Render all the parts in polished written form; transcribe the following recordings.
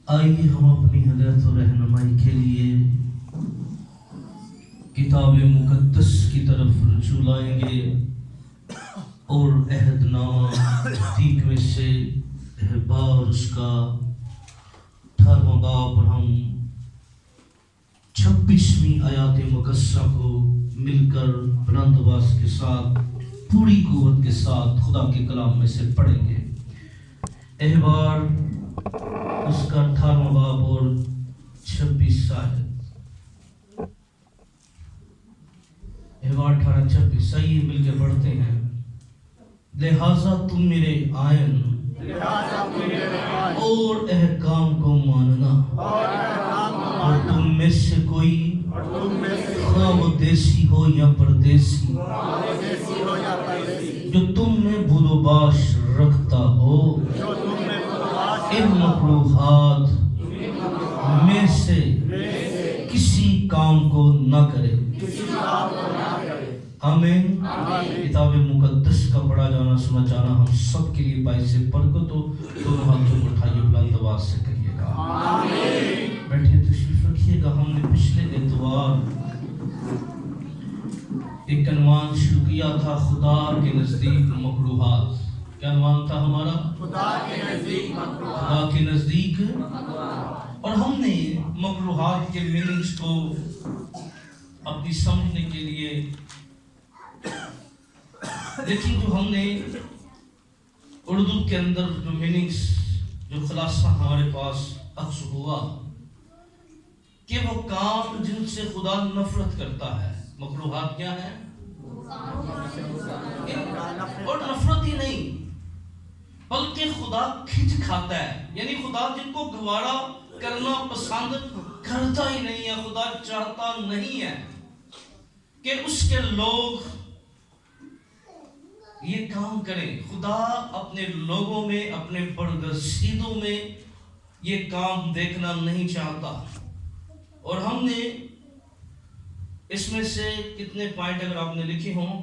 آئیے ہم اپنی ہدایت و رہنمائی کے لیے کتاب مقدس کی طرف رجوع لائیں گے اور عہد نامہ تحقیق میں سے احبار اس کا 18واں باب اور ہم 26ویں آیات مقدسہ کو مل کر بلند آواز کے ساتھ پوری قوت کے ساتھ خدا کے کلام میں سے پڑھیں گے۔ احبار اس کا 18واں باب اور 26 آیت۔ احبار 18-26 آئیے مل کے پڑھتے ہیں۔ لہٰذا تم میرے آئین اور احکام کو ماننا، اور تم میں سے کوئی خواہ وہ دیسی ہو یا پردیسی جو تم میں بود و باش رکھتا ہو، ان مکروہات میں سے کسی کام کو نہ کرے۔ آمین۔ کتاب مقدس کا پڑھا جانا سنا جانا ہم سب کے لیے باعث برکت ہو۔ دونوں ہاتھوں کو اٹھائیے بلند آواز سے کہیے گا آمین۔ بیٹھیے تشریف رکھیے گا۔ ہم نے پچھلے اتوار ایک عنوان شروع کیا تھا، خدا کے نزدیک مکروہات۔ کیا عنوان تھا ہمارا؟ خدا کے نزدیک مکروہات۔ خدا کے نزدیک مکروہات۔ اور ہم نے مکروہات کے میننگز کو اپنی سمجھنے کے لیے لیکن جو ہم نے اردو کے اندر جو میننگز جو خلاصہ ہمارے پاس اخذ ہوا کہ وہ کام جن سے خدا نفرت کرتا ہے۔ مکروہات کیا ہے؟ اور نفرت ہی نہیں بلکہ خدا کھچ کھاتا ہے، یعنی خدا جن کو گوارا کرنا پسند کرتا ہی نہیں ہے، خدا چاہتا نہیں ہے کہ اس کے لوگ یہ کام کریں۔ خدا اپنے لوگوں میں، اپنے برگزیدوں میں یہ کام دیکھنا نہیں چاہتا۔ اور ہم نے اس میں سے کتنے پوائنٹ اگر آپ نے لکھے ہوں،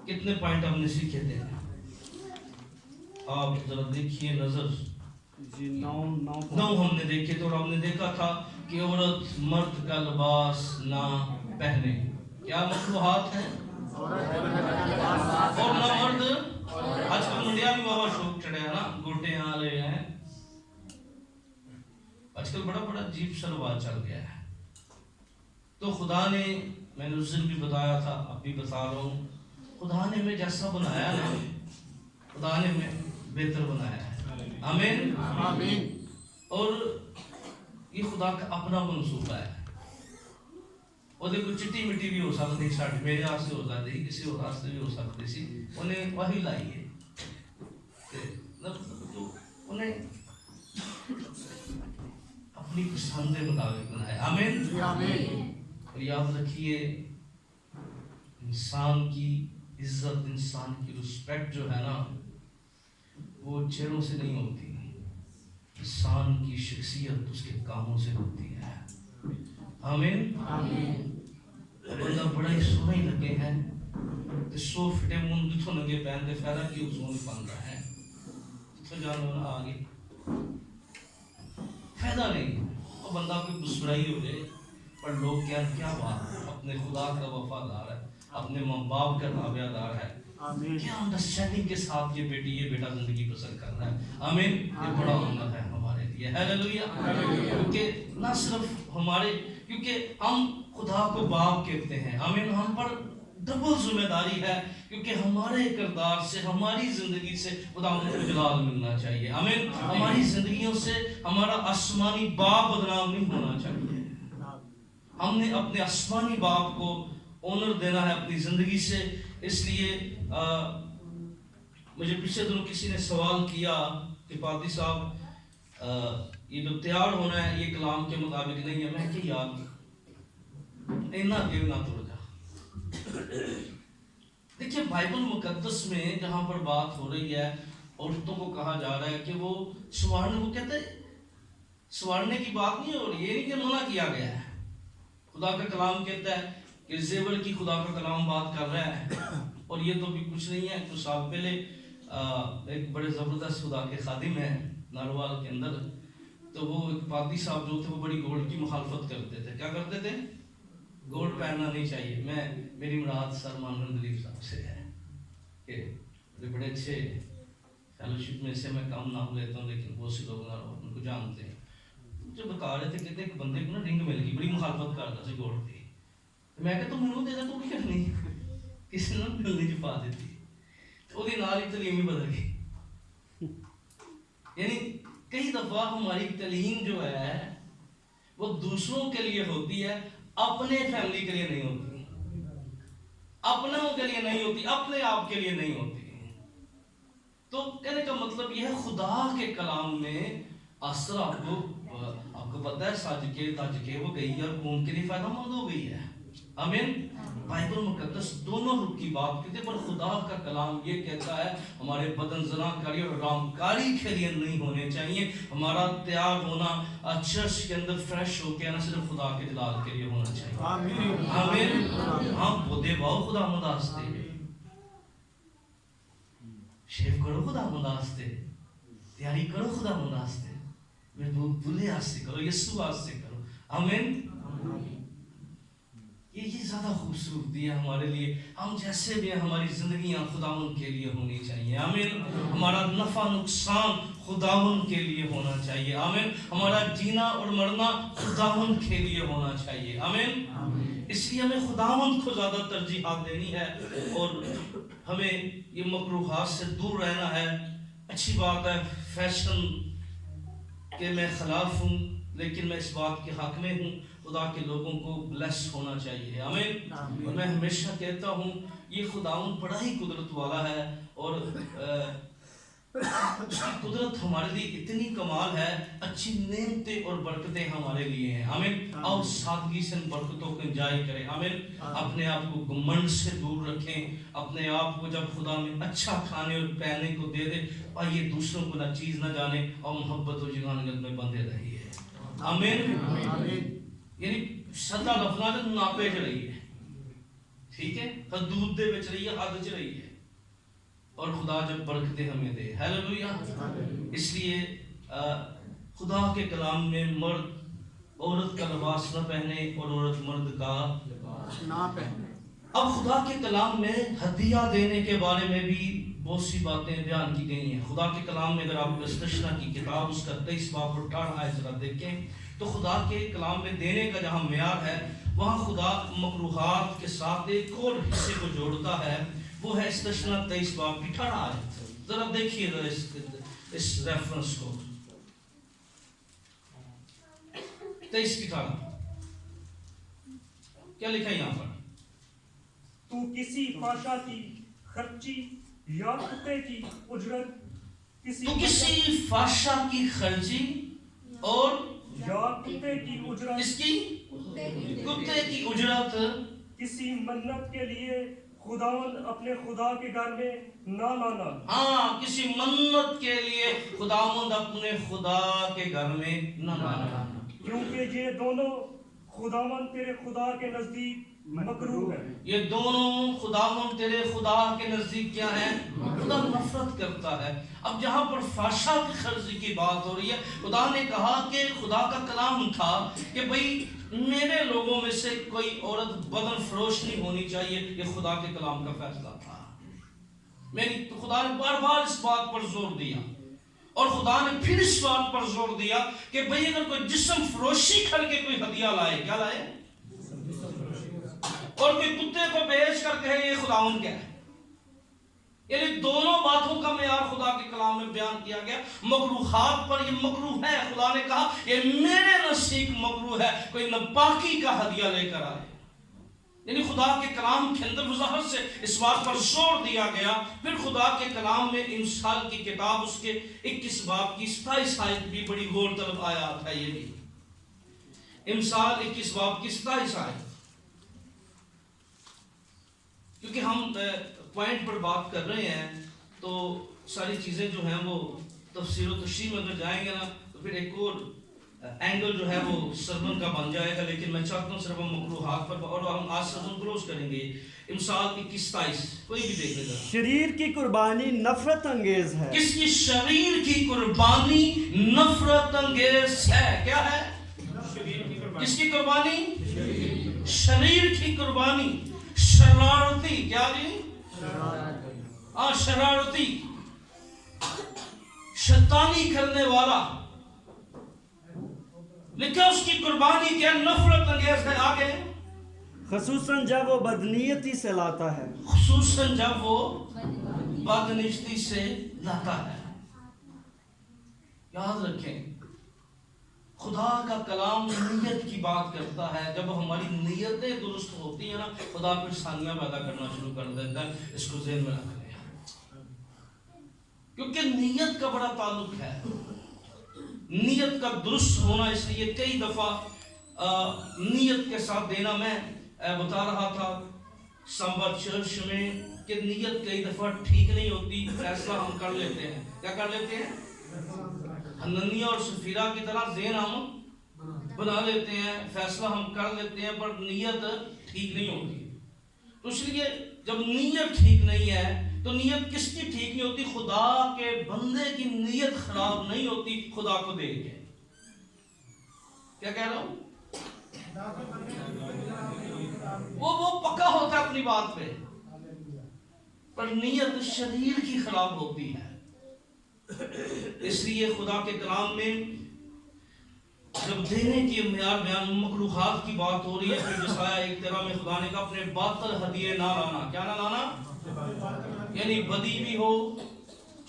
کتنے پوائنٹ آپ نے سیکھے تھے؟ آپ ذرا دیکھیے نظر جی، 9 ہم نے دیکھے تو، اور ہم نے دیکھا تھا کہ عورت مرد کا لباس نہ پہنے۔ کیا مکروہات ہیں؟ اور نہ مرد۔ آج کل منڈیا بھی بابا شوق چڑھے ہیں نا، گوٹے آ رہے ہیں، آج کل بڑا بڑا عجیب سا رواج چل گیا ہے۔ تو خدا نے، میں نے اس دن بھی بتایا تھا، اب بھی بتا رہا ہوں، خدا نے ہمیں جیسا بنایا نا، خدا نے ہمیں بہتر بنایا ہے۔ آمین آمین۔ اور یہ خدا کا اپنا منصوبہ ہے۔ اور دیکھو چٹی مٹی بھی ہو سکتی، ساڑھے میرے راستے ہو سکتی، کسی اور راستے بھی ہو سکتی سی، انہیں وہی لائی ہے، انہیں اپنی پسند کے مطابق بنایا۔ آمین آمین۔ اور یاد رکھیے، انسان کی عزت، انسان کی رسپیکٹ جو ہے نا، وہ چہروں سے نہیں ہوتی، انسان کی شخصیت اس کے کاموں سے ہوتی ہے۔ آمین آمین۔ بندہ بڑا ہی سونا ہی لگے ہیں تو سو فٹے مون جتھوں لگے پہن کے فائدہ کی سون پاندا ہے، جتھوں جانو نہ آگے فائدہ نہیں۔ وہ بندہ کوئی بسرائی ہو جائے پر لوگ کیا بات، اپنے خدا کا وفادار ہے، اپنے ماں باپ کا تابعدار ہے، کیا انڈرسٹینڈنگ کے ساتھ یہ بیٹا زندگی بسر کر رہا ہے۔ آمین۔ یہ بڑا ہنر ہے ہمارے لیے۔ ہیلیلویا۔ کیونکہ نہ صرف ہمارے، کیونکہ ہم خدا کو باپ کہتے ہیں۔ آمین۔ ہم پر ڈبل ذمہ داری ہے، کیونکہ ہمارے کردار سے، ہماری زندگی سے خدا کو جلال ملنا چاہیے۔ آمین۔ ہماری زندگیوں سے ہمارا آسمانی باپ بدنام نہیں ہونا چاہیے۔ ہم نے اپنے آسمانی باپ کو آنر دینا ہے اپنی زندگی سے۔ اس لیے مجھے پچھلے دنوں کسی نے سوال کیا کہ پادری صاحب یہ جو تیار ہونا ہے یہ کلام کے مطابق نہیں ہے۔ میں کہ یار اینا دیر نہ توڑ جا۔ دیکھیے بائبل مقدس میں جہاں پر بات ہو رہی ہے، عورتوں کو کہا جا رہا ہے کہ وہ سوارنے کو کہتے ہیں، سوارنے کی بات نہیں ہو رہی، یہ نہیں کہ منع کیا گیا ہے۔ خدا کا کلام کہتا ہے کہ زیور کی خدا کا کلام بات کر رہا ہے، اور یہ تو بھی کچھ نہیں ہے۔ کچھ سال پہلے ایک بڑے زبردست خدا کے خادم ہیں ناروال کے اندر، تو وہ ایک پادری صاحب جو تھے وہ بڑی گولڈ کی مخالفت کرتے تھے. کیا کرتے تھے؟ گولڈ پہننا نہیں چاہیے. میری مراد سر مانگن دلیپ صاحب سے ہے کہ بڑے اچھے فیلوشپ میں سے میں کام نام لیتا ہوں لیکن بہت سے لوگ ان کو جانتے ہیں. جو بتا رہے تھے کہتے ایک بندے کو نا رنگ مل گئی, بڑی مخالفت کرتا تھا گولڈ کی. میں کہتا ہوں منو دے دے تو کیا نہیں, کسی نے ملنے کی پا دیتی. تو وہ نال ہی تعلیم ہی بدل گئی. یعنی کئی دفعہ ہماری تعلیم جو ہے وہ دوسروں کے لیے ہوتی ہے, اپنے فیملی کے لیے نہیں ہوتی, اپنوں کے لیے نہیں ہوتی, اپنے آپ کے لیے نہیں ہوتی. تو کہنے کا مطلب یہ ہے خدا کے کلام میں اثر آپ کو پتہ ہے سج کے دج کے وہ گئی ہے اور قوم کے لیے فائدہ مند ہو گئی ہے. آمین. بائبل مقدس دونوں رخ کی بات کہتے ہیں, پر خدا کا کلام یہ کہتا ہے ہمارے بدن زنا کاری اور رام کاری کے لیے نہیں ہونے چاہیے. ہمارا تیار ہونا چرچ کے اندر فریش ہو کے نہ صرف خدا کے جلال کے لیے ہونا چاہیے. آمین. آمین. ہاں بودے باؤ خدا مداستے, شیف کرو خدا مداستے, تیاری کرو خدا مداستے, میں بلے آستے کرو, یسوع آستے کرو. آمین. یہ زیادہ خوبصورتی ہے ہمارے لیے. ہم جیسے بھی ہیں ہماری زندگیاں خداوند کے لیے ہونی چاہیے. آمین. ہمارا نفع نقصان خداوند کے لیے ہونا چاہیے. آمین. ہمارا جینا اور مرنا خداوند کے لیے ہونا چاہیے. آمین. اس لیے ہمیں خداوند کو زیادہ ترجیحات دینی ہے اور ہمیں یہ مکروہات سے دور رہنا ہے. اچھی بات ہے فیشن کے میں خلاف ہوں, لیکن میں اس بات کے حق میں ہوں خدا کے لوگوں کو بلیس ہونا چاہیے. آمین. اور میں ہمیشہ کہتا ہوں یہ خداوند بڑا ہی قدرت والا ہے اور اس کی قدرت ہمارے لیے اتنی کمال ہے, اچھی نعمتیں اور برکتیں ہمارے لیے ہیں. آمین. اور سادگی سے ان برکتوں کو انجوائے کریں. آمین. اپنے آپ کو گھمنڈ سے دور رکھیں. اپنے آپ کو جب خدا میں اچھا کھانے اور پہننے کو دے دے, آئیے دوسروں کو نہ چیز نہ جانے اور محبت و جگانگت میں بندے رہیے. آمین. یعنی سدا لفظ ناپے چ رہی ہے, ٹھیک ہے, حدود دے وچ رہی ہے, حد چ رہی ہے, اور خدا جب برکتیں ہمیں دے. ہیلیلویا. اس لیے خدا کے کلام میں مرد عورت کا لباس نہ پہنے اور عورت مرد کا نہ پہنے. اب خدا کے کلام میں ہدیہ دینے کے بارے میں بھی بہت سی باتیں بیان کی گئی ہیں. خدا کے کلام میں اگر آپ استثنا کی کتاب اس کا 23 باب اور 18 آیت ذرا دیکھیں تو خدا کے کلام میں دینے کا جہاں معیار ہے وہاں خدا مکروہات کے ساتھ ایک اور حصے کو جوڑتا ہے, وہ ہے استثنا 23 باب کی 18 آیت. ذرا دیکھیے اس ریفرنس کو. 23 کی 18 کیا لکھا ہے یہاں پر؟ تو کسی فاشا کی خرچی یا کتے کی اجرت, کسی فاشا کی خرچی اور یا کتے کی اجرت, اس کی کتے کی اجرت, کسی منت کے لیے خداوند اپنے خدا کے گھر میں نہ لانا. ہاں, کسی منت کے لیے خداوند اپنے خدا کے گھر میں نہ لانا, کیونکہ یہ دونوں خداوند تیرے خدا کے نزدیک مکروہ ہے. یہ دونوں خداوند تیرے خدا کے نزدیک کیا ہے؟ خدا نفرت کرتا ہے. اب جہاں پر فحشا کی خرچی کی بات ہو رہی ہے, خدا نے کہا کہ خدا کا کلام تھا کہ بھئی میرے لوگوں میں سے کوئی عورت بدن فروش نہیں ہونی چاہیے. یہ خدا کے کلام کا فیصلہ تھا. خدا نے بار بار اس بات پر زور دیا اور خدا نے پھر اس بات پر زور دیا کہ بھئی اگر کوئی جسم فروشی کر کے کوئی ہدیہ لائے, کیا لائے, اور کوئی کتے کو بیچ کر کہے یہ خداوند کیا ہے, یعنی دونوں باتوں کا معیار خدا کے کلام میں بیان کیا گیا. مکروہات پر یہ مکروہ ہے, خدا نے کہا یہ میرے نزدیک مکروہ ہے کوئی ناپاکی کا ہدیہ لے کر آئے. یعنی خدا کے کلام کے اندر وضاحت سے اس بات پر زور دیا گیا. پھر خدا کے کلام میں امثال کی کتاب اس کے 21 باب کی 27 آیت بھی بڑی غور طلب آیات ہے. یہ بھی امثال 21 باب کی 27 آیت, کیونکہ ہم پوائنٹ پر بات کر رہے ہیں تو ساری چیزیں جو ہیں وہ تفسیر و تشریح میں اگر جائیں گے نا تو پھر ایک اور اینگل جو ہے وہ سرمن کا بن جائے گا، لیکن میں چاہتا ہوں صرف ہم مکروہات پر، اور ہم آج سرمن کلوز کریں گے امثال کی 21 کوئی بھی دیکھ لے گا. شریر کی قربانی نفرت انگیز ہے. کس کی؟ شریر کی قربانی نفرت انگیز ہے. کیا ہے؟ کس کی قربانی؟ شریر کی قربانی. شرارتی. کیا جی؟ شرارتی، شیطانی کرنے والا. لکھا اس کی قربانی کیا؟ نفرت انگیز ہے. آگے خصوصاً جب وہ بدنیتی سے لاتا ہے. خصوصاً جب وہ بدنیتی سے لاتا ہے. یاد رکھیں خدا کا کلام نیت کی بات کرتا ہے. جب ہماری نیتیں درست ہوتی ہیں نا، خدا پھر ثانیہ پیدا کرنا شروع کر دیتا ہے. اس کو ذہن میں رکھ لیں، کیونکہ نیت کا بڑا تعلق ہے. نیت کا درست ہونا، اس لیے کئی دفعہ نیت کے ساتھ دینا. میں بتا رہا تھا سمبا چرچ میں کہ نیت کئی دفعہ ٹھیک نہیں ہوتی. فیصلہ ہم کر لیتے ہیں. کیا کر لیتے ہیں؟ حنانیہ اور سفیرہ کی طرح ذہن ہم بنا لیتے ہیں، فیصلہ ہم کر لیتے ہیں، پر نیت ٹھیک نہیں ہوتی. تو اس لیے جب نیت ٹھیک نہیں ہے تو نیت کس کی ٹھیک نہیں ہوتی؟ خدا کے بندے کی نیت خراب نہیں ہوتی خدا کو دیکھ کے. کیا کہہ رہا ہوں؟ وہ پکا ہوتا ہے اپنی بات پہ، پر نیت شریر کی خراب ہوتی ہے. اس لیے خدا کے کلام میں جب دینے کی معیار بیان مخلوقات کی بات ہو رہی ہے، پھر جسایا 1:13 میں خدا نے کہا اپنے باطل ہدیے نہ لانا. کیا نہ لانا؟ یعنی بدی بھی ہو،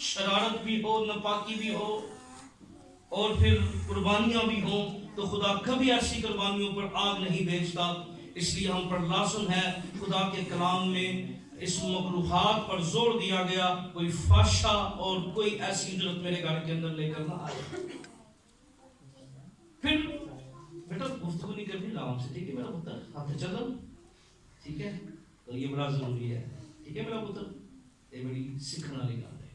شرارت بھی ہو، ناپاکی بھی ہو، اور پھر قربانیاں بھی ہوں، تو خدا کبھی ایسی قربانیوں پر آگ نہیں بھیجتا. اس لیے ہم پر لازم ہے خدا کے کلام میں اس مکروہات پر زور دیا گیا. کوئی فحشہ اور کوئی ایسی اجرت میرے گھر کے اندر لے کر نہ آئے. پھر بیٹا گفتگو نہیں کرنی رام سے، ٹھیک ہے میرا پتر؟ ہاتھ چلو، ٹھیک ہے؟ تو یہ بڑا ضروری ہے، ٹھیک ہے میرا پتر؟ یہ بڑی سیکھنے والی بات ہے.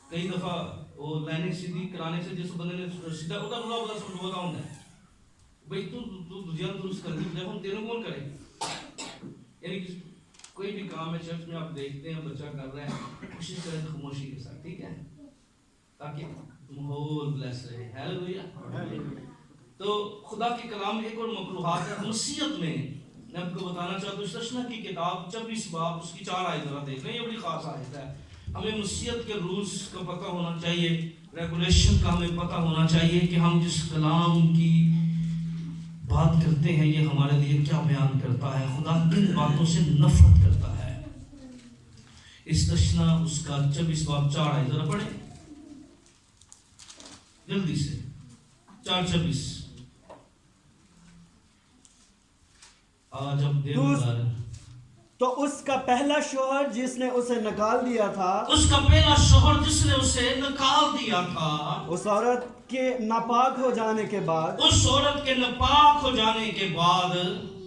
کئی دفعہ وہ لائنیں سیدھی کرانے سے جس بندے نے سیدھا ہوتا بڑا سمجھوتا ہوں میں بھائی تو دنیا درست کر دی، جب ہم تیروں کون کریں؟ یعنی کوئی بھی کام ہے چرچ میں آپ دیکھتے ہیں بچہ کر رہے ہیں، کوشش کریں خاموشی کے ساتھ، ٹھیک ہے؟ تاکہ ماحول بلیس رہے. ہیلیلویا. تو خدا کے کلام ایک اور مکروہات ہے مسیحیت میں. میں آپ کو بتانا چاہتا ہوں استثنا کی کتاب 24 باب اس کی 4 آیت ذرا دیکھ لیں. یہ بڑی خاص آیت ہے. ہمیں مسیحیت کے رولز کا پتہ ہونا چاہیے، ریگولیشن کا ہمیں پتہ ہونا چاہیے کہ ہم جس کلام کی بات کرتے ہیں یہ ہمارے لیے کیا بیان کرتا ہے. خدا کن باتوں سے نفرت کرتا ہے. استثنا اس کا 24 باب 4 آیت ذرا پڑھیں جلدی سے. 4:24. آج اب تو اس کا پہلا شوہر جس نے اسے نکال دیا تھا، اس کا پہلا شوہر جس نے اسے نکال دیا تھا، اس عورت کے ناپاک ہو جانے کے بعد، اس عورت کے ناپاک ہو جانے کے بعد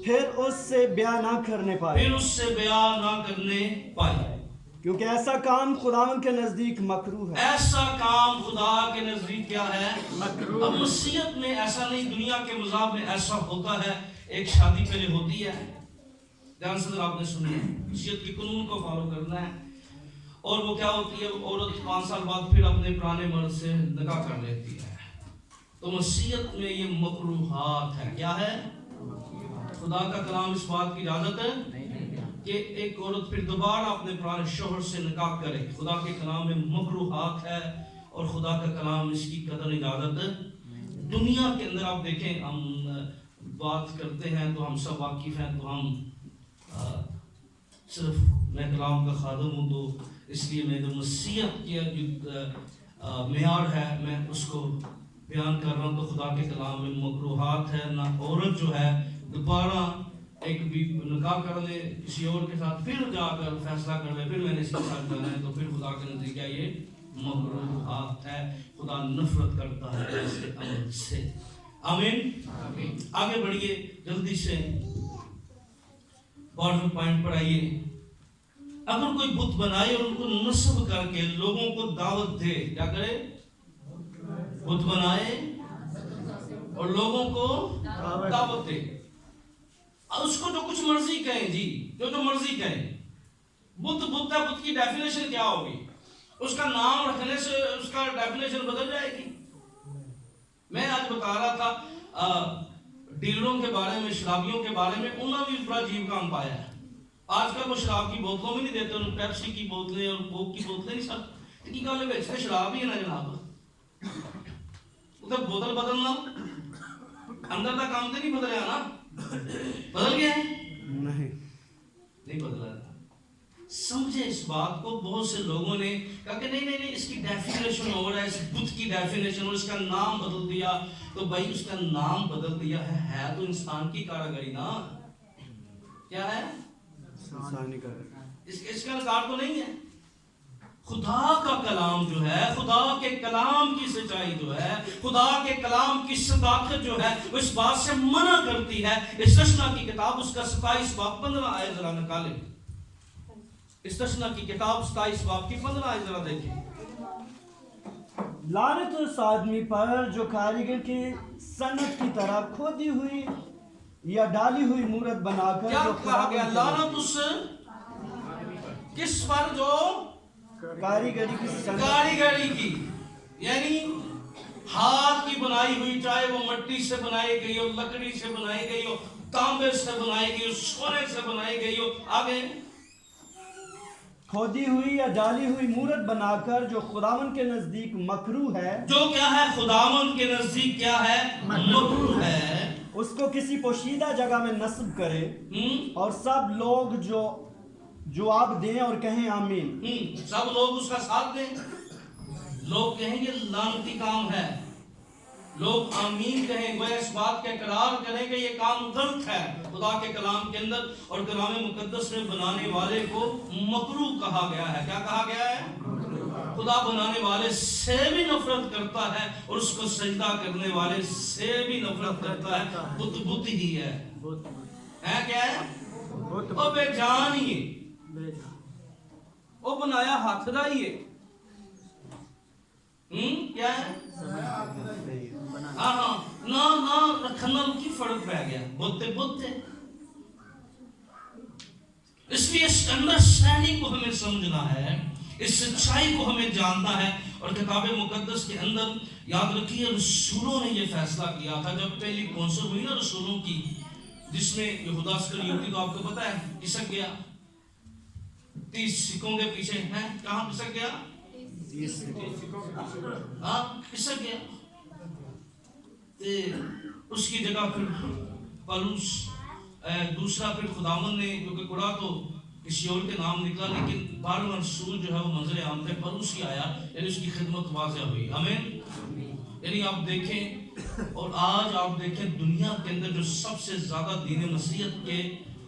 پھر اس سے بیاہ نہ کرنے پائے، پھر اس سے بیاہ نہ کرنے پائے، کیونکہ ایسا کام خداوند کے نزدیک مکروہ ہے. ایسا کام خدا کے نزدیک کیا ہے؟ مکروہ. اب مسیحیت میں ایسا نہیں، دنیا کے مذاہب میں ایسا ہوتا ہے. ایک شادی پہلے ہوتی ہے، دھیان سے آپ نے سنی ہے، مسیحیت کے قانون کو فالو کرنا ہے، اور وہ کیا ہوتی ہے؟ عورت 5 سال بعد پھر اپنے پرانے مرد سے نکاح کر لیتی ہے. تو مسیحیت میں یہ مکروہات ہے. کیا ہے؟ خدا کا کلام اس بات کی اجازت ہے کہ ایک عورت پھر دوبارہ اپنے پرانے شوہر سے نکاح کرے. خدا کے کلام میں مکروہات ہے اور خدا کا کلام اس کی قطعی اجازت ہے. دنیا کے اندر آپ دیکھیں، ہم بات کرتے ہیں تو ہم سب واقف ہیں، تو ہم صرف میں کلام کا خادم ہوں، تو اس لیے میں جو مسیحیت کی جو معیار ہے میں اس کو بیان کر رہا ہوں. تو خدا کے کلام میں مکروہات ہے. نہ عورت جو ہے دوبارہ ایک بھی نکاح کر لے کسی اور کے ساتھ، پھر جا کر فیصلہ کر لے پھر میں نے اس کے ساتھ جانا ہے، تو پھر خدا کے نزدیک یہ مکروہات ہے. خدا نفرت کرتا ہے ایسے عمل سے. آمین. آگے بڑھیے جلدی سے، بارہویں پوائنٹ پر آئیے. اگر کوئی بت بنائے اور ان کو نصب کر کے لوگوں کو دعوت دے، کیا کرے؟ بت بنائے اور لوگوں کو دعوت دے. اس کو جو کچھ مرضی کہیں جی، جو مرضی کہیں. بت ہے، بت کی ڈیفینیشن کیا ہوگی؟ اس کا نام رکھنے سے اس کا ڈیفینیشن بدل جائے گی. میں آج بتا رہا تھا ڈیلروں کے بارے میں، شرابیوں کے بارے میں، انہوں نے بھی بڑا عجیب کام پایا ہے. آج کل وہ شراب کی بوتلوں میں نہیں دیتے، انہوں پیپسی کی بوتلیں اور کوک کی بوتلیں نہیں سب کی گل بیچتے، شراب ہی ہے نا جناب. ادھر بوتل بدلنا اندر کا کام تو نہیں بدلیا نا؟ بدل گیا ہے؟ نہیں بدلا. سمجھے اس بات کو. بہت سے لوگوں نے کہا کہ نہیں اس کی ڈیفینیشن ہو رہا ہے، اس بت کی ڈیفینیشن، اور اس کا نام بدل دیا. تو بھائی اس کا نام بدل دیا ہے تو انسان کی کاراگری نا. کیا ہے؟ انسانی کاراگری. اس کا انکار تو نہیں ہے. خدا کا کلام جو ہے، خدا کے کلام کی سچائی جو ہے، خدا کے کلام کی صداقت جو ہے، وہ اس بات سے منع کرتی ہے. استثنا کی کتاب اس کا 27 باب 15 آئے ذرا نکالیں. استثنا کی کتاب 27 باب کی 15 آئے ذرا دیکھیں. لعنت اس آدمی پر جو کاریگر کی صنعت کی طرح کھودی ہوئی یا ڈالی ہوئی مورت بنا کر. کیا کہا گیا؟ لعنت اس کس پر جو کاریگری کی، یعنی ہاتھ کی بنائی ہوئی، چاہے وہ مٹی سے بنائی گئی ہو، لکڑی سے بنائی گئی ہو، تانبے سے بنائی گئی ہو، سونے سے بنائی گئی ہو. آگے کھودی ہوئی یا ڈالی ہوئی مورت بنا کر جو خداوند کے نزدیک مکروہ ہے. جو کیا ہے؟ خداوند کے نزدیک کیا ہے؟ مکروہ ہے. اس کو کسی پوشیدہ جگہ میں نصب کرے اور سب لوگ جواب دیں اور کہیں آمین. سب لوگ اس کا ساتھ دیں. لوگ کہیں گے لعنتی کام ہے، لوگ آمین کہیں، وہ اس بات کا اقرار کریں کہ یہ کام غلط ہے خدا کے کلام کے اندر. اور کلام مقدس میں بنانے والے کو مکروہ کہا گیا ہے. کیا کہا گیا ہے؟ خدا بنانے والے سے بھی نفرت کرتا ہے اور اس کو سجدہ کرنے والے سے بھی نفرت کرتا ہے. بت ہی ہے. کیا ہے؟ وہ بے جان ہی ہے، وہ بنایا ہاتھ دا ہی ہے. کیا ہے؟ نہ رکھنا کی فرق پہ گیا. بت اس لیے اس انڈرسٹینڈنگ کو ہمیں سمجھنا ہے، اس سچائی کو ہمیں جاننا ہے. اور کتاب مقدس کے اندر یاد رکھیے رسولوں نے یہ فیصلہ کیا تھا جب پہلی کونسل ہوئی نا رسولوں کی، جس میں یہودا اسکریوتی تو آپ کو پتا ہے کھسک گیا 30 سکوں کے پیچھے. ہے کہاں کھسک گیا؟ کھسک گیا. اس کی جگہ پھر پالوس دوسرا، پھر خداوند نے، کیونکہ کڑا تو کسی اور کے نام نکلا، لیکن 12واں رسول جو ہے وہ منظر عام پہ پالوس ہی آیا، یعنی اس کی خدمت واضح ہوئی. آمین. یعنی آپ دیکھیں، اور آج آپ دیکھیں دنیا کے اندر جو سب سے زیادہ دین مسیحیت کے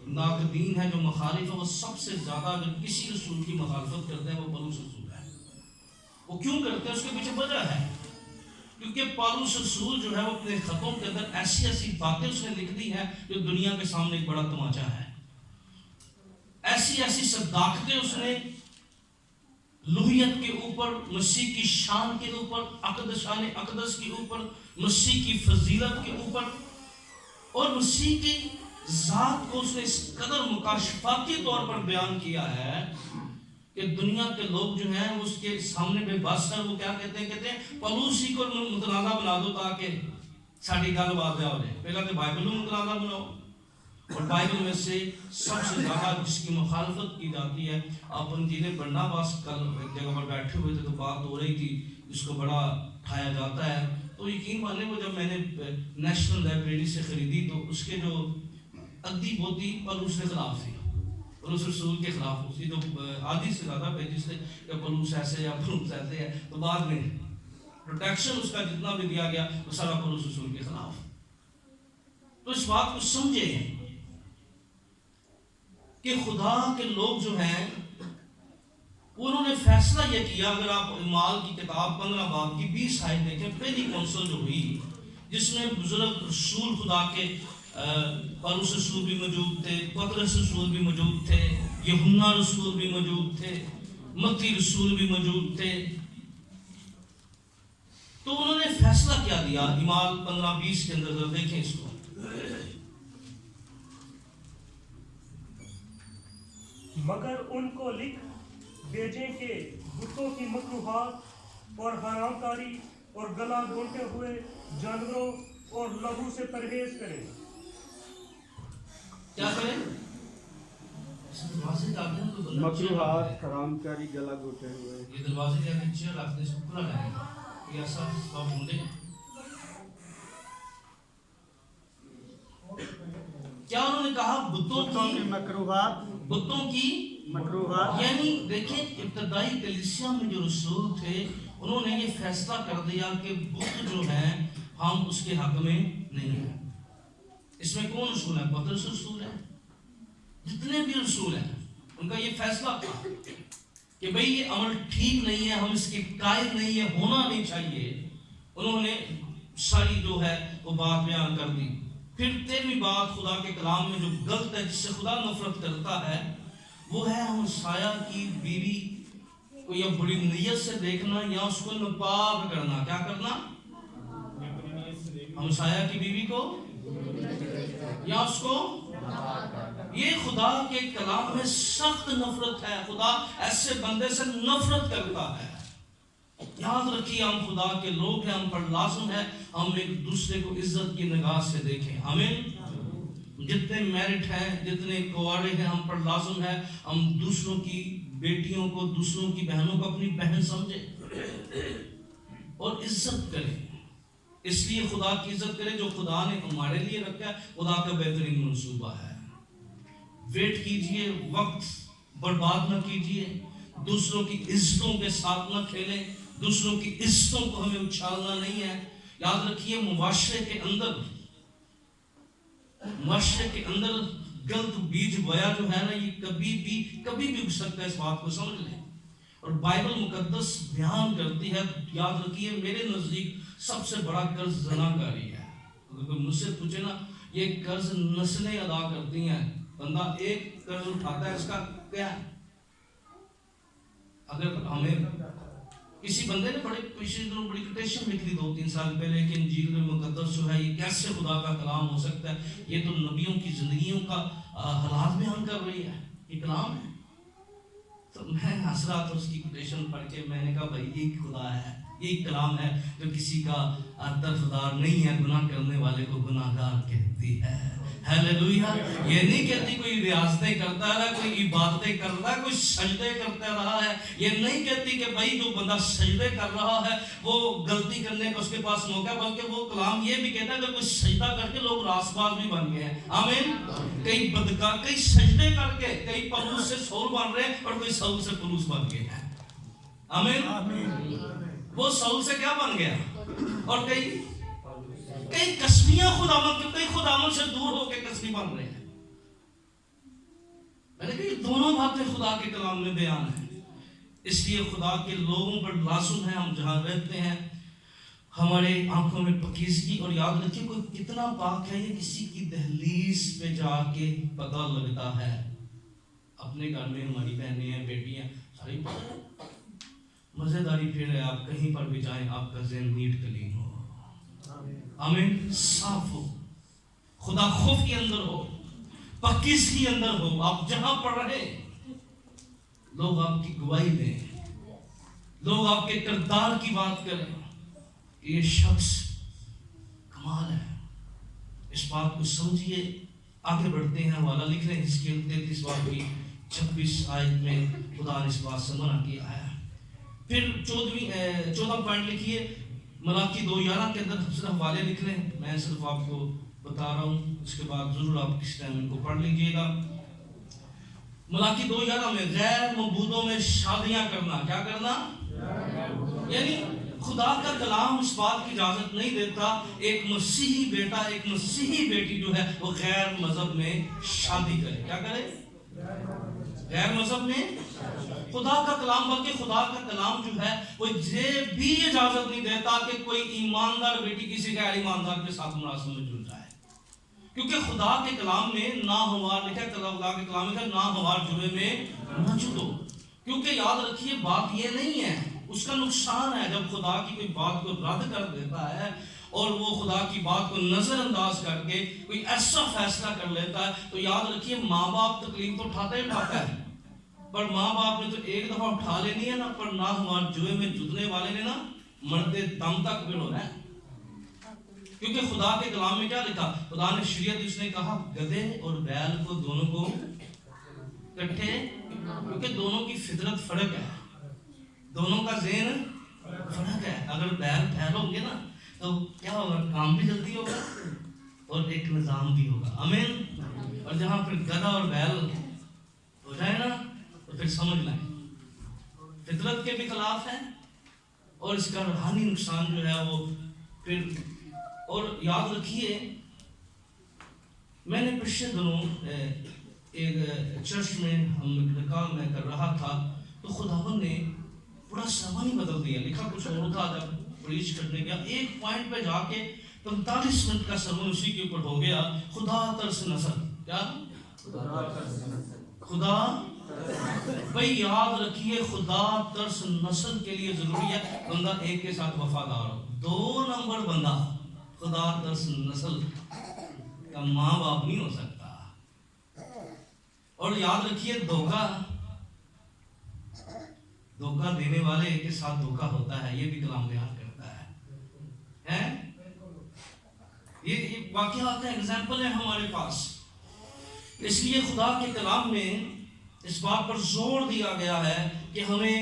ناقدین ہیں، جو مخالف ہیں، وہ سب سے زیادہ اگر کسی رسول کی مخالفت کرتے ہیں وہ پالوس رسول ہے. وہ کیوں کرتے ہیں؟ اس کے پیچھے وجہ ہے، کیونکہ پالوس رسول جو ہے وہ اپنے خطوں کے اندر ایسی باتیں اس نے لکھ دی ہیں جو دنیا کے سامنے ایک بڑا تماچا ہے. ایسی صداقتیں اس نے لوہیت کے اوپر، مسیح کی شان کے اوپر، شان اقدس کے اوپر، مسیح کی فضیلت کے اوپر، اور مسیح کی ذات کو اس نے اس قدر مکاشفاتی طور پر بیان کیا ہے کہ دنیا کے لوگ جو ہیں اس کے سامنے بے بس ہیں. وہ کیا کہتے ہیں پالوس ہی کو متنازع بنا دو تاکہ ساری گل واضح ہو جائے. پہلا تو بائبل کو متنازع بناؤ. اور بائبل میں سے سب سے زیادہ جس کی مخالفت کی جاتی ہے، آپ انجیل برناباس کل ایک جگہ پر بیٹھے ہوئے تھے تو بات ہو رہی تھی، اس کو بڑا اٹھایا جاتا ہے. تو یقین مانے وہ جب میں نے نیشنل لائبریری سے خریدی تو اس کے جو ادی بوتی پالوس کے خلاف تھی، پالوس رسول کے خلاف. اس کی جو آدھی سے زیادہ پیجز تھے کہ پالوس ایسے یا پالوس ایسے ہے. تو بعد میں پروٹیکشن اس کا جتنا بھی دیا گیا وہ سارا پالوس رسول کے خلاف. تو اس بات کو سمجھے کہ خدا کے لوگ جو ہیں انہوں نے فیصلہ یہ کیا. اگر آپ اعمال کی کتاب 15 باب کی 20 آیت دیکھیں، پہلی کونسل جو ہوئی جس میں بزرگ رسول خدا کے پالوس رسول بھی موجود تھے، پطرس رسول بھی موجود تھے، یوحنا رسول بھی موجود تھے، متی رسول بھی موجود تھے. تو انہوں نے فیصلہ کیا دیا اعمال 15:20 کے اندر دیکھیں اس کو. مگر ان کو لکھ بھیجیں کہ بتوں کی مکروہات اور حرام کاری اور گلا گھونٹے ہوئے جانوروں اور لہو سے پرہیز کریں. کیا کریں؟ دروازے کا مکروہات، حرام کاری، گلا گھونٹے ہوئے. یہ دروازے کے آگے چیئر رکھنے سے کھلا رہے گا. یہ ایسا سب ڈھونڈے. کیا انہوں نے کہا؟ بتوں کی مکروہات، بتوں کی مکروہات. یعنی دیکھیں ابتدائی کلیسیا میں جو رسول تھے انہوں نے یہ فیصلہ کر دیا کہ بت جو ہیں ہم اس کے حق میں نہیں ہیں. اس میں کون رسول ہے؟ پترس رسول ہے. جتنے بھی رسول ہیں ان کا یہ فیصلہ تھا کہ بھئی یہ عمل ٹھیک نہیں ہے، ہم اس کے قائل نہیں ہے، ہونا نہیں چاہیے. انہوں نے ساری جو ہے وہ بات بیان کر دی. پھر 13ویں بات خدا کے کلام میں جو غلط ہے، جس سے خدا نفرت کرتا ہے، وہ ہے ہمسایہ کی بیوی کو یا بری نیت سے دیکھنا یا اس کو ناپاک کرنا. کیا کرنا؟ ہمسایہ کی بیوی کو یا اس کو. یہ خدا کے کلام میں سخت نفرت ہے. خدا ایسے بندے سے نفرت کرتا ہے. یاد رکھیے ہم خدا کے لوگ ہیں، ہم پر لازم ہے ہم ایک دوسرے کو عزت کی نگاہ سے دیکھیں. آمین. جتنے میرٹ ہیں، جتنے کوارے ہیں، ہم پر لازم ہے ہم دوسروں کی بیٹیوں کو، دوسروں کی بہنوں کو اپنی بہن سمجھیں اور عزت کریں. اس لیے خدا کی عزت کریں جو خدا نے ہمارے لیے رکھا ہے. خدا کا بہترین منصوبہ ہے. ویٹ کیجئے، وقت برباد نہ کیجئے، دوسروں کی عزتوں کے ساتھ نہ کھیلیں. دوسروں کی عزتوں کو ہمیں اچھالنا نہیں ہے. یاد رکھیے معاشرے کے اندر غلط بیج بویا جو ہے نا، یہ کبھی بھی اگ سکتا ہے. اس بات کو سمجھ لیں. اور بائبل مقدس بیان کرتی ہے، یاد رکھیے میرے نزدیک سب سے بڑا قرض زناکاری ہے. اگر کوئی مجھ سے پوچھے نا، یہ قرض نسلیں ادا کرتی ہیں. بندہ ایک قرض اٹھاتا ہے، اس کا کیا ہے؟ اگر ہمیں کسی بندے نے بڑی کوٹیشن لکھ لی 2-3 سال پہلے کہ انجیل میں مقدس جو ہے یہ کیسے خدا کا کلام ہو سکتا ہے، یہ تو نبیوں کی زندگیوں کا حالات بیان کر رہی ہے، یہ کلام ہے. تو میں ہنس رہا تھا اس کی کوٹیشن پڑھ کے. میں نے کہا بھائی یہ خدا ہے، یہ کلام ہے جو کسی کا طرفدار نہیں ہے، گناہ کرنے والے کو گناہ گار کہتی ہے. ہیلیلویا. یہ نہیں کہتی کوئی ریاضتیں کرتا رہا، کوئی عبادتیں کرتا ہے، کوئی سجدے کرتا رہا ہے. یہ نہیں کہتی کہ بھائی جو بندہ سجدے کر رہا ہے وہ غلطی کرنے کا اس کے پاس موقع ہے، بلکہ وہ کلام یہ بھی کہتا ہے کہ کوئی سجدہ کر کے لوگ راست باز بھی بن گئے ہیں. آمین. کئی بدکار، کئی سجدے کر کے کئی پولس سے سول بن رہے ہیں اور کوئی سول سے پولس بن گئے ہیں. آمین. وہ سول سے کیا بن گیا؟ اور کئی قسمیاں خداوند سے دور ہو کے قسمی بن رہے ہیں. میں نے کہا یہ دونوں باتیں خدا کے کلام میں بیان ہیں. اس لیے خدا کے لوگوں پر لازم ہے ہم جہاں رہتے ہیں ہمارے آنکھوں میں پاکیزگی. اور یاد رکھیے کوئی کتنا پاک ہے یہ کسی کی دہلیز پہ جا کے پتہ لگتا ہے. اپنے گھر میں ہماری بہنیں ہیں، بیٹیاں ساری مزیداری پھر ہے. آپ کہیں پر بھی جائیں آپ کا ذہن نیٹ کلین ہو. آمین. صاف ہو، خدا خوف کے اندر ہو، پاکیزگی اندر ہو. آپ جہاں پر رہے لوگ آپ کی گواہی دیں، لوگ آپ کے کردار کی بات کریں کہ یہ شخص کمال ہے. اس بات کو سمجھیے. آگے بڑھتے ہیں. حوالہ لکھ رہے ہیں حزقیل 33 باب کی 26 آیت میں خدا نے اس بات سے منع کیا ہے. پھر 14 پوائنٹ لکھیے ملاکی 2:11 کے اندر صرف حوالے لکھ رہے ہیں. میں صرف آپ کو بتا رہا ہوں، اس کے بعد ضرور آپ کس ٹائم ان کو پڑھ لیجیے گا. ملاکی 2:11 میں غیر معبودوں میں شادیاں کرنا. کیا کرنا؟ یعنی خدا کا کلام اس بات کی اجازت نہیں دیتا ایک مسیحی بیٹا ایک مسیحی بیٹی جو ہے وہ غیر مذہب میں شادی کرے. کیا کرے؟ غیر مذہب میں. خدا کا کلام، بلکہ خدا کا کلام جو ہے وہ یہ بھی اجازت نہیں دیتا کہ کوئی ایماندار بیٹی کسی غیر ایماندار کے ساتھ مراسم میں جڑ جائے. کیونکہ خدا کے کلام میں ناہموار لکھا ہے. خدا کے کلام میں ناہموار جڑے میں نہ جڑو. کیونکہ یاد رکھیے بات یہ نہیں ہے اس کا نقصان ہے جب خدا کی کوئی بات کو رد کر دیتا ہے اور وہ خدا کی بات کو نظر انداز کر کے کوئی ایسا فیصلہ کر لیتا ہے. تو یاد رکھیے ماں باپ تکلیف تو اٹھاتا ہی اٹھاتا ہے, پر ماں باپ نے تو ایک دفعہ اٹھا لینی ہے نا, پر نہ ہمارے جوئے میں جتنے والے نے نا مرتے دم تک پھر ہونا ہے. کیونکہ خدا کے کلام میں کیا لکھا, خدا نے شریعت اس نے کہا گدھے اور بیل کو دونوں کو کٹھے, کیونکہ دونوں کی فطرت فرق ہے, دونوں کا ذہن فرق ہے. اگر بیل پھیلو گے نا تو کیا ہوگا, کام بھی جلدی ہوگا اور ایک نظام بھی ہوگا. آمین. اور جہاں پھر گدھا اور بیل ہو جائے نا تو پھر سمجھ لیں فطرت کے بھی خلاف ہے اور اس کا روحانی نقصان جو ہے وہ پھر. اور یاد رکھیے میں نے پچھلے دنوں ایک چرچ میں ہم نکاح میں کر رہا تھا تو خداوند نے پورا سرمن ہی بدل دیا. لکھا کچھ اور تھا, جب پریچ کرنے گیا ایک پوائنٹ پہ جا کے 45 منٹ کا سرمن اسی کے اوپر ہو گیا, خدا ترس نسل. کیا خدا بھائی یاد رکھیے خدا ترس نسل کے لیے ضروری ہے بندہ ایک کے ساتھ وفادار ہو. 2 نمبر بندہ خدا ترس نسل کا ماں باپ نہیں ہو سکتا. اور یاد رکھیے دھوکہ دینے والے کے ساتھ دھوکہ ہوتا ہے, یہ بھی کلام بیان کرتا ہے. یہ واقعات ہیں, ایگزامپل ہیں ہمارے پاس. اس لیے خدا کے کلام میں اس بات پر زور دیا گیا ہے کہ ہمیں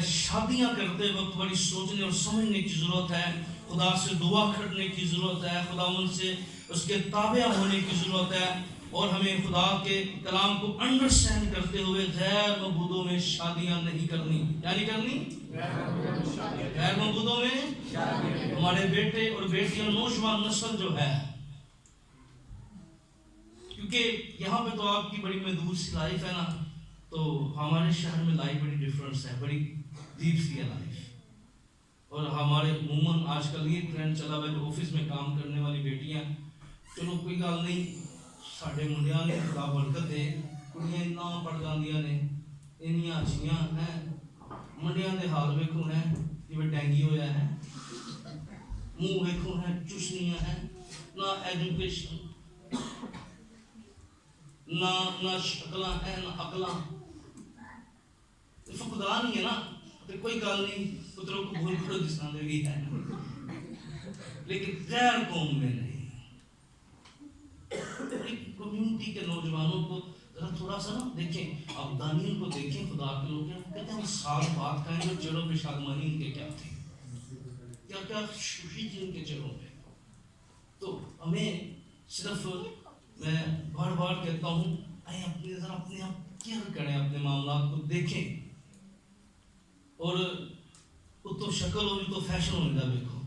شادیاں کرتے وقت بڑی سوچنے اور سمجھنے کی ضرورت ہے, خدا سے دعا کرنے کی ضرورت ہے, خداوند سے اس کے تابع ہونے کی ضرورت ہے, اور ہمیں خدا کے کلام کو انڈرسٹینڈ کرتے ہوئے غیر معبودوں میں شادیاں نہیں کرنی. کیا نہیں کرنی؟ غیر معبودوں میں ہمارے بیٹے اور بیٹیاں نوجوان نسل جو ہے, کیونکہ یہاں پہ تو آپ کی بڑی محدود سی لائف ہے نا, تو ہمارے شہر میں لائف بڑی ڈفرنس ہے, بڑی ڈیپ سی ہے لائف. اور ہمارے عموماً آج کل یہ ٹرینڈ چلا ہوا ہے جو آفس میں کام کرنے والی بیٹیاں, چلو کوئی گل نہیں ساڈے منڈیاں نے خدا برکت دے کڑیاں اتنا پڑھ جاندیاں نے انیاں اچھیاں ہیں, منڈیاں دے حال ویکھو ہیں جویں ڈینگی ہویا ہے, منہ ویکھو ہیں چشنیاں ہیں, نہ ایجوکیشن نہ شکلاں ہیں نہ عقلاں. خدا نہیں ہے نا تو کوئی گل نہیں, پتروں کو بھول کرو جس طرح بھی ہے, لیکن غیر قوم میں نہیں. کمیونٹی کے نوجوانوں کو ذرا تھوڑا سا نا دیکھیں, اب دانیل کو دیکھیں, خدا کے لوگ کہتے ہیں ہم سال بعد کھائیں گے چڑوں پہ شادمانی ان کے کیا تھی, کیا کیا خوشی تھی ان کے چڑوں پہ. تو ہمیں صرف میں بار بار کہتا ہوں ذرا اپنے آپ کیئر کریں, اپنے معاملات کو دیکھیں. اور وہ تو شکل ہوگی تو فیشن ہونے کا دیکھو,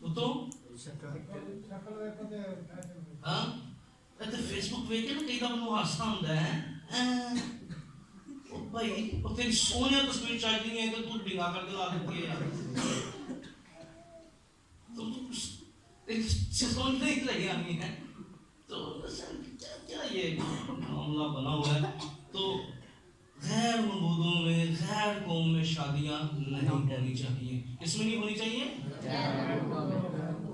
وہ تو ہاں فیس بک ویک کے نا کئی دفعہ وہ ہاستا ہوتا ہے بھائی وہ تیری سونے تصویر چاہتی نہیں ہے تو ڈنگا کر کے لا دیتی ہے, سوچ نہیں لگی آنی ہے. تو کیا یہ معاملہ بنا ہوا ہے. تو غیر معبودوں میں غیر قوم میں شادیاں نہیں ہونی چاہیے. اس میں نہیں ہونی چاہیے.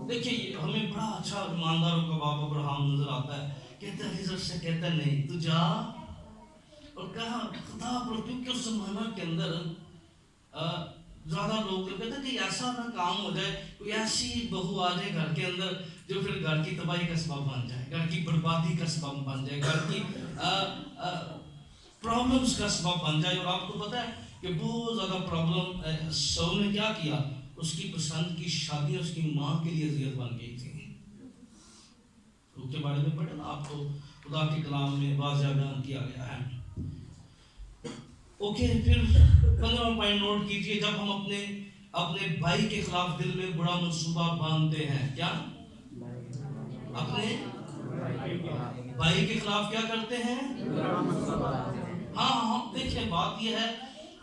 دیکھیے ہمیں بڑا اچھا ایمانداروں کا باپ ابراہیم نظر آتا ہے, کہتا ہے حضرت سے کہتا ہے نہیں تو جا اور کہا خدا پر, کیونکہ اس زمانہ کے اندر زیادہ لوگ کہتے ہیں کہ ایسا نہ کام ہو جائے, کوئی ایسی بہو آ جائے گھر کے اندر جو پھر گھر کی تباہی کا سبب بن جائے, گھر کی بربادی کا سبب بن جائے, گھر کی پرابلمز کا سبب بن جائے. اور آپ کو پتہ ہے کہ بہت زیادہ پرابلم سول نے کیا کیا, اس کی پسند کی شادی اس کی ماں کے لیے اذیت بن گئی تھی. اس کے بارے میں پڑھیں نا آپ کو, خدا کے کلام میں واضح بیان کیا گیا ہے. اوکے, پھر 15 پوائنٹ نوٹ کیجئے, جب ہم اپنے بھائی کے خلاف دل میں برا منصوبہ باندھتے ہیں, کیا اپنے بھائی کے خلاف کیا کرتے ہیں, ہاں دیکھیں بات یہ ہے,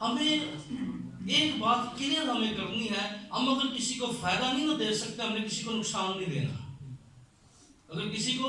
ہمیں ایک بات کلیئر ہمیں کرنی ہے, ہم اگر کسی کو فائدہ نہیں نہ دے سکتے, ہم نے کسی کو نقصان نہیں دینا. اگر کسی کو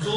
2